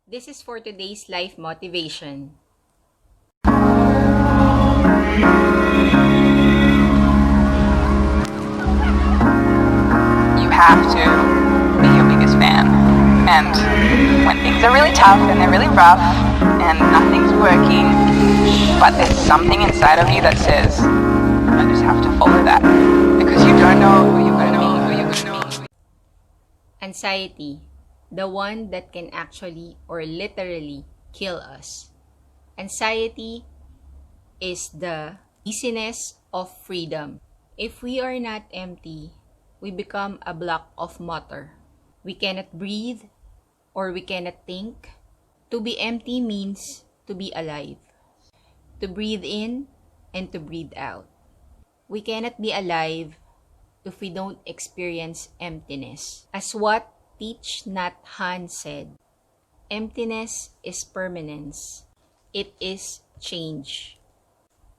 This is for today's life motivation. You have to be your biggest fan. And when things are really tough and they're really rough and nothing's working, but there's something inside of you that says, I just have to follow that. Because you don't know who you're going to be. Anxiety, the one that can actually or literally kill us. Anxiety is the dizziness of freedom. If we are not empty, we become a block of matter. We cannot breathe or we cannot think. To be empty means to be alive. To breathe in and to breathe out. We cannot be alive if we don't experience emptiness. As what Thich Nhat Hanh said, emptiness is permanence. It is change.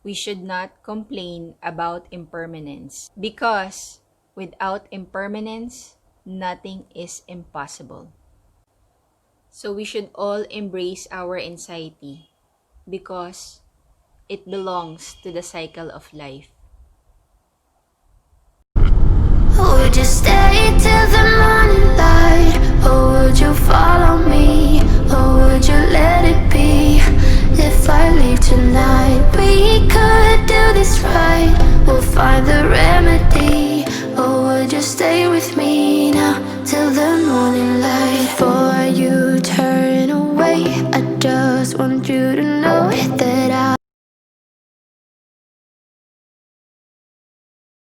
We should not complain about impermanence because without impermanence, nothing is impossible. So we should all embrace our anxiety because it belongs to the cycle of life. Would you stay till the morning light? Or would you follow me? Or would you let it be? If I leave tonight, we could do this right. We'll find the remedy. Or would you stay with me now till the morning light? Before you turn away, I just want you to know that